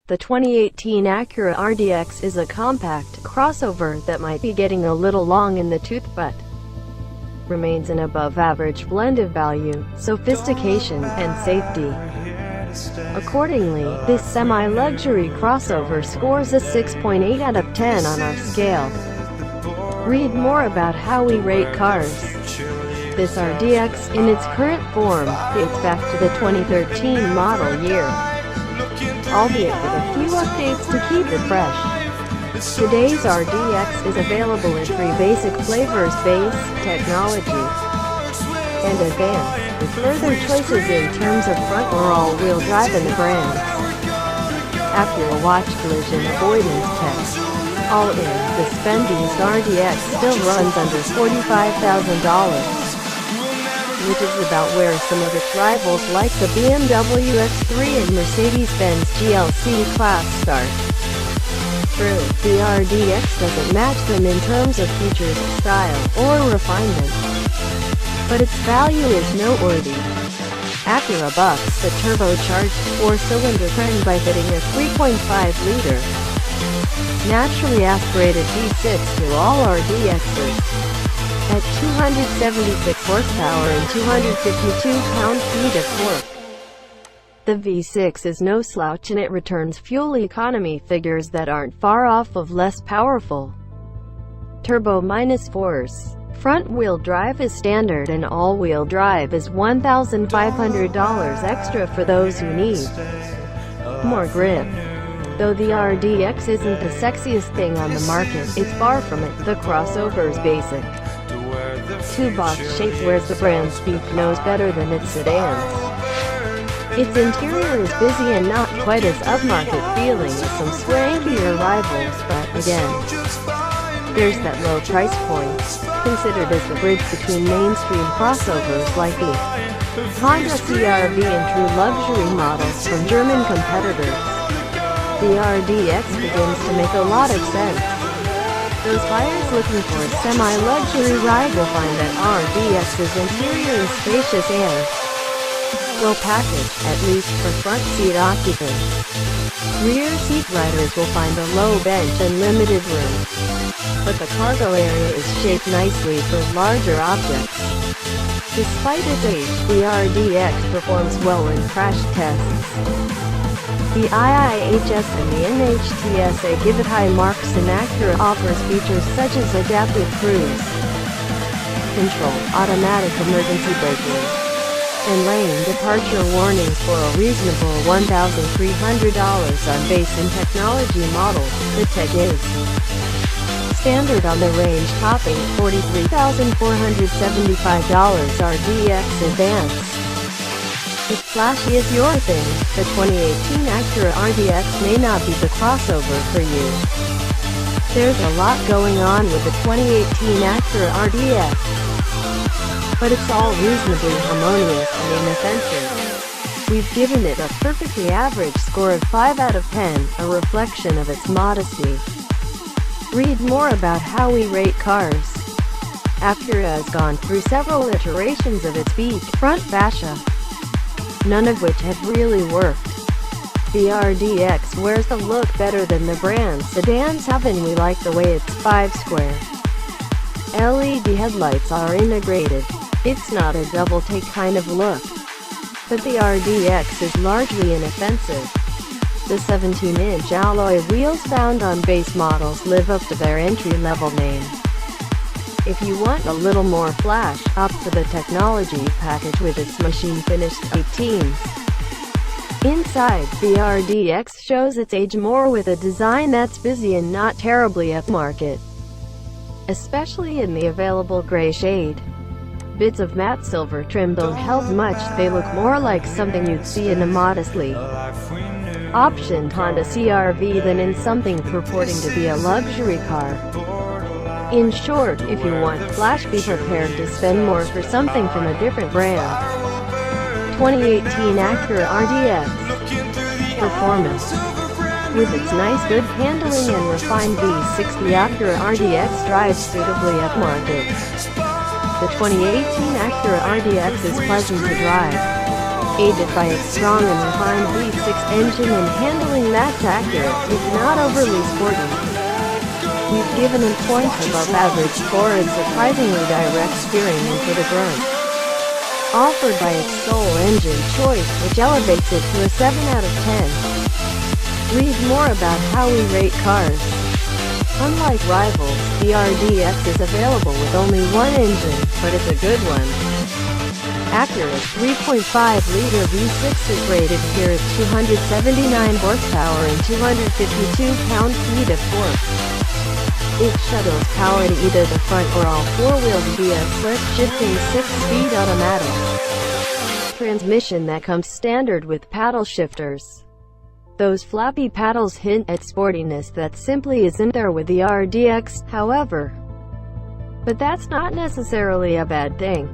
The 2018 Acura RDX is a compact crossover that might be getting a little long in the tooth but remains an above-average blend of value, sophistication, and safety. Accordingly, this semi-luxury crossover scores a 6.8 out of 10 on our scale. Read more about how we rate cars. This RDX, in its current form, dates back to the 2013 model year, albeit with a few updates to keep it fresh. Today's RDX is available in 3 basic flavors: base, technology, and advanced, with further choices in terms of front or all-wheel drive in the brand. Acura watch collision avoidance test. All in, the Spending's RDX still runs under $45,000. Which is about where some of its rivals like the BMW X3 and Mercedes-Benz GLC class start. True, the RDX doesn't match them in terms of features, style, or refinement, but its value is noteworthy. Acura bucks the turbocharged 4-cylinder trend by fitting a 3.5-liter, naturally aspirated V6 to all RDXs. At 276 horsepower and 252 pound-feet of torque, the V6 is no slouch and it returns fuel economy figures that aren't far off of less powerful turbo minus force. Front-wheel drive is standard and all-wheel drive is $1,500 extra for those who need more grip. Though the RDX isn't the sexiest thing on the market, it's far from it. The crossover's basic two-box shape wears the brand speak knows better than its sedans. Its interior is busy and not quite as upmarket feeling as some swankier rivals, but again, there's that low price point, considered as the bridge between mainstream crossovers like the Honda CR-V and true luxury models from German competitors. The RDX begins to make a lot of sense. Those buyers looking for a semi-luxury ride will find that RDX's interior is spacious and well packaged, at least for front seat occupants. Rear seat riders will find a low bench and limited room, but the cargo area is shaped nicely for larger objects. Despite its age, the RDX performs well in crash tests. The IIHS and the NHTSA give it high marks, and Acura offers features such as adaptive cruise control, automatic emergency braking, and lane departure warnings for a reasonable $1,300 on base and technology models. The tech is standard on the range, topping $43,475 RDX Advance. If flashy is your thing, the 2018 Acura RDX may not be the crossover for you. There's a lot going on with the 2018 Acura RDX, but it's all reasonably harmonious and inoffensive. We've given it a perfectly average score of 5 out of 10, a reflection of its modesty. Read more about how we rate cars. Acura has gone through several iterations of its beak front fascia, none of which have really worked. The RDX wears the look better than the brand's sedans have, and we like the way its 5-square LED headlights are integrated. It's not a double-take kind of look, but the RDX is largely inoffensive. The 17-inch alloy wheels found on base models live up to their entry-level name. If you want a little more flash, opt for the technology package with its machine-finished 18s. Inside, the RDX shows its age more with a design that's busy and not terribly upmarket, especially in the available gray shade. Bits of matte silver trim don't help much, they look more like something you'd see in a modestly optioned Honda CR-V than in something purporting to be a luxury car. In short, if you want flash, be prepared to spend more for something from a different brand. 2018 Acura RDX Performance. With its nice good handling and refined V6, the Acura RDX drives suitably upmarket. The 2018 Acura RDX is pleasant to drive, Aided by its strong and refined V6 engine and handling that's accurate, it's not overly sporty. We've given it points above average for its surprisingly direct steering into the grunt, offered by its sole engine choice, which elevates it to a 7 out of 10. Read more about how we rate cars. Unlike rivals, the RDX is available with only one engine, but it's a good one. Acura's 3.5-liter V6 is rated here at 279 horsepower and 252 pound-feet of torque. It shuttles power to either the front or all four wheels via slip-shifting 6-speed automatic transmission that comes standard with paddle shifters. Those flappy paddles hint at sportiness that simply isn't there with the RDX, however. But that's not necessarily a bad thing,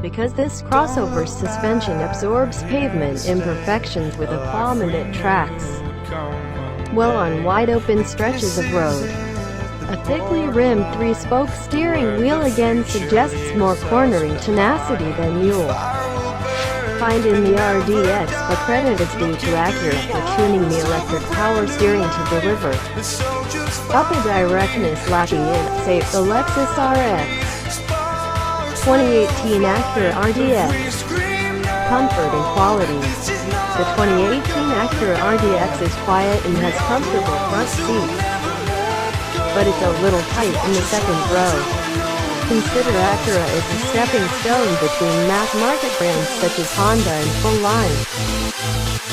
because this crossover suspension absorbs pavement imperfections with aplomb and it tracks well on wide-open stretches of road. A thickly rimmed 3-spoke steering wheel again suggests more cornering tenacity than mule find in the RDX, but credit is due to Acura for tuning the electric power steering to deliver up a directness lacking in, say, the Lexus RX 2018 Acura RDX. Comfort and quality. The 2018 Acura RDX is quiet and has comfortable front seats, but it's a little tight in the second row. Consider Acura as a stepping stone between mass-market brands such as Honda and full-line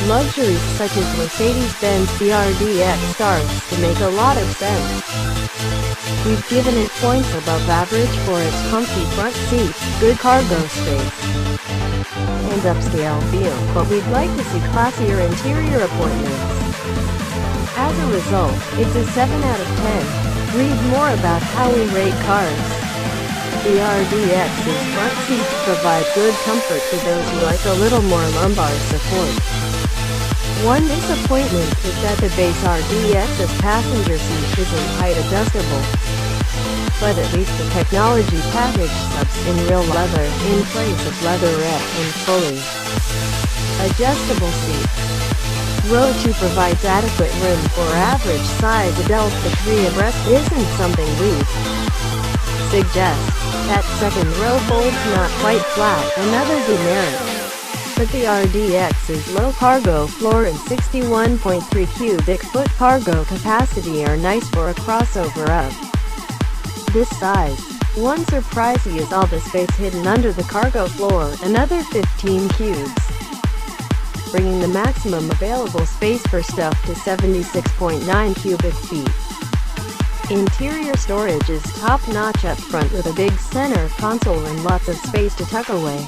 luxuries such as Mercedes-Benz. The RDX starts to make a lot of sense. We've given it points above average for its comfy front seats, good cargo space, and upscale feel, but we'd like to see classier interior appointments. As a result, it's a 7 out of 10. Read more about how we rate cars. The RDX's front seats provide good comfort for those who like a little more lumbar support. One disappointment is that the base RDX's passenger seat isn't height adjustable, but at least the technology package subs in real leather, in place of leatherette and fully adjustable seats. Row 2 provides adequate room for average size adults. The 3 abreast isn't something we'd suggest. That second row folds not quite flat, another demerit. But the RDX's low cargo floor and 61.3 cubic foot cargo capacity are nice for a crossover of this size. One surprise is all the space hidden under the cargo floor, another 15 cubes, bringing the maximum available space for stuff to 76.9 cubic feet. Interior storage is top-notch up front with a big center console and lots of space to tuck away,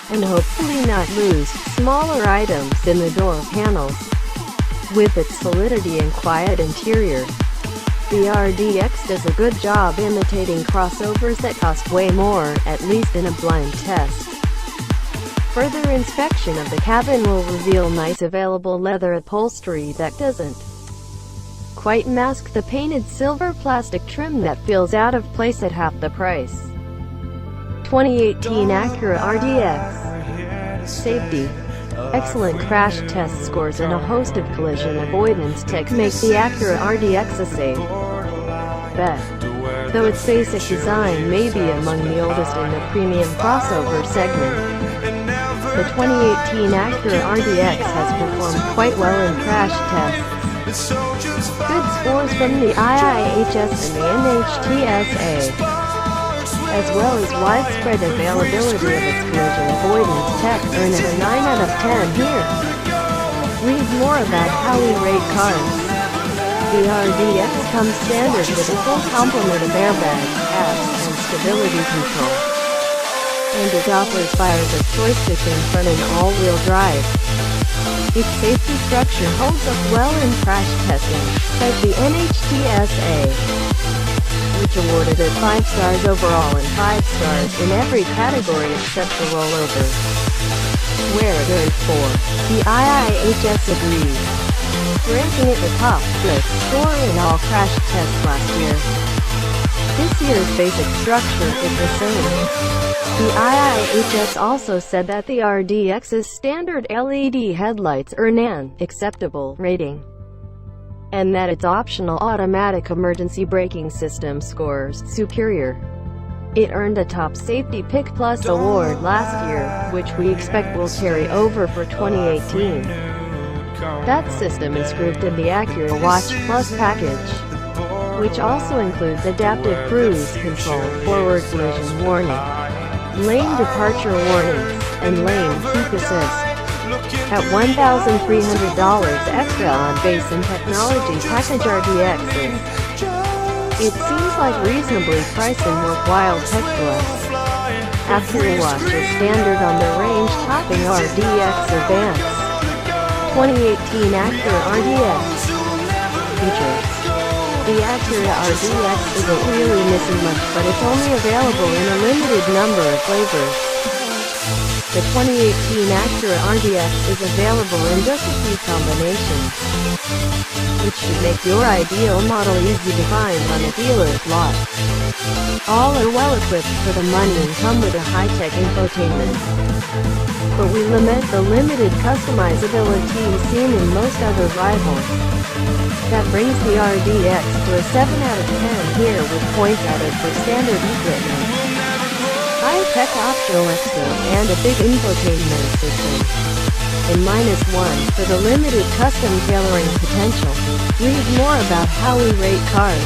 and hopefully not lose smaller items in the door panels. With its solidity and quiet interior, the RDX does a good job imitating crossovers that cost way more, at least in a blind test. Further inspection of the cabin will reveal nice available leather upholstery that doesn't quite mask the painted silver plastic trim that feels out of place at half the price. 2018 Acura RDX. Safety. Excellent crash test scores and a host of collision avoidance tech make the Acura RDX a safe bet, though its basic design may be among the oldest in the premium crossover segment. The 2018 Acura RDX has performed quite well in crash tests. Good scores from the IIHS and the NHTSA, as well as widespread availability of its collision avoidance tech, earn it a 9 out of 10 here. Read more about how we rate cars. The RDX comes standard with a full complement of airbags, ABS, and stability control, and it offers buyers a choice between front and all-wheel drive. Its safety structure holds up well in crash testing, says the NHTSA, which awarded it 5 stars overall and 5 stars in every category except for rollover, where it earned 4. The IIHS agreed, ranking it the top 5th score in all crash tests last year. This year's basic structure is the same. The IIHS also said that the RDX's standard LED headlights earn an acceptable rating, and that its optional automatic emergency braking system scores superior. It earned a Top Safety Pick Plus award last year, which we expect will carry over for 2018. That system is grouped in the Acura Watch Plus package, which also includes adaptive cruise control, forward collision warning, lane departure warnings, and lane keep assist. At $1,300 extra on base and technology package RDXs, it seems like reasonably priced and worthwhile tech to us. Acura Watch is standard on the range-topping RDX Advance 2018 Acura RDX. Features. The Acura RDX isn't really missing much, but it's only available in a limited number of flavors. The 2018 Acura RDX is available in just a few combinations, which should make your ideal model easy to find on a dealer's lot. All are well equipped for the money and come with a high-tech infotainment. But we lament the limited customizability seen in most other rivals. That brings the RDX to a 7 out of 10 here, with points added for standard equipment, high-tech optional extra, and a big infotainment system, and -1 for the limited custom tailoring potential. Read more about how we rate cars.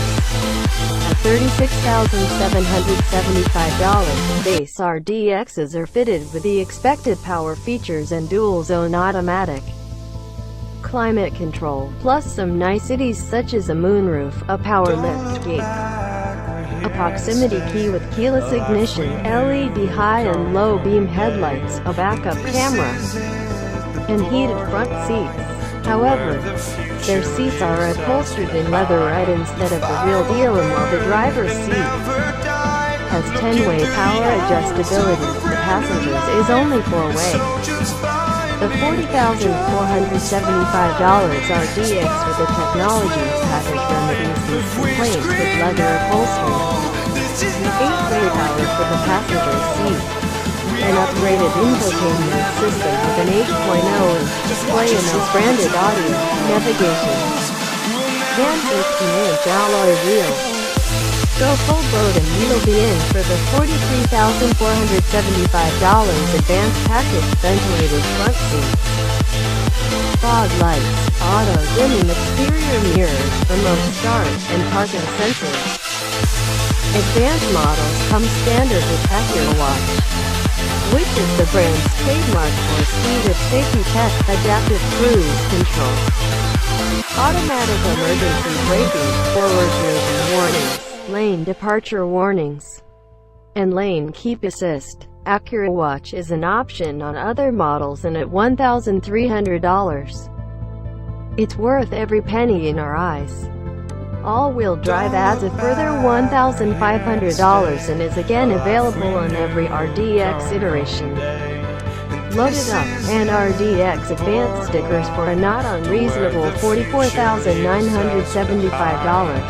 At $36,775, base RDXs are fitted with the expected power features and dual-zone automatic climate control, plus some niceties such as a moonroof, a power lift gate, a proximity key with keyless ignition, LED high and low beam headlights, a backup camera, and heated front seats. However, their seats are upholstered in leather right instead of the real deal, and while the driver's seat has 10-way power adjustability, the passenger's is only 4-way. The $40,475 RDX with the technology package remedies these complaints with leather upholstery, 8-way power for the passenger's seat, an upgraded infotainment system with an 8.0-inch display and those branded audio, navigation, and 18-inch alloy wheels. Go full boat and you'll be in for the $43,475 advanced package ventilated front seats, fog lights, auto dimming exterior mirrors, remote start, and parking sensors. Advanced models come standard with Acura Watch, which is the brand's trademark for speed of safety tech, adaptive cruise control, automatic emergency braking, forward collision warnings, lane departure warnings, and lane keep assist. Acura Watch is an option on other models, and at $1,300, it's worth every penny in our eyes. All-wheel drive adds a further $1,500 and is again available on every RDX iteration. Load it up, and RDX Advanced stickers for a not unreasonable $44,975,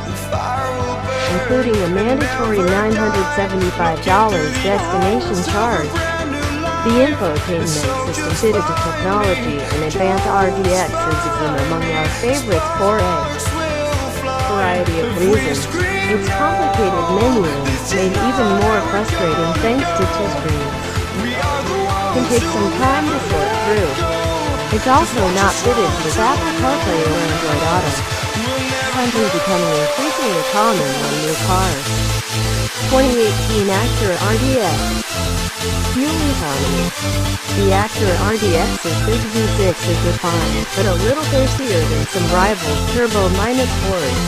including a mandatory $975 destination charge. The infotainment system fitted to technology and advanced RDXs is among our favorites for a variety of reasons. Its complicated menu is made even more frustrating thanks to two screens. Can take some time to sort through. It's also not fitted with Apple CarPlay or Android Auto, something becoming increasingly common on new cars. 2018 Acura RDX. Fuel economy. The Acura RDX's big V6 is refined, but a little thirstier than some rivals turbo-4s.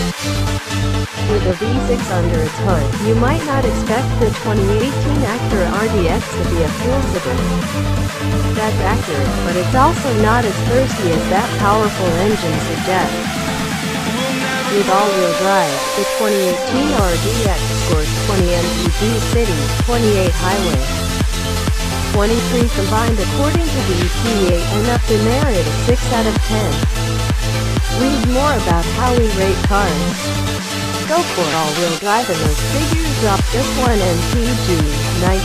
With a V6 under its hood, you might not expect the 2018 Acura RDX to be a fuel sipper. That's accurate, but it's also not as thirsty as that powerful engine suggests. With all-wheel drive, the 2018 RDX scores 20 mpg city, 28 highway, 23 combined according to the EPA, and up to merit a 6 out of 10. Read more about how we rate cars. Go for all-wheel drive and those figures drop. Just 1 mpg, 19,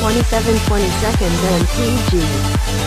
27 22nd mpg.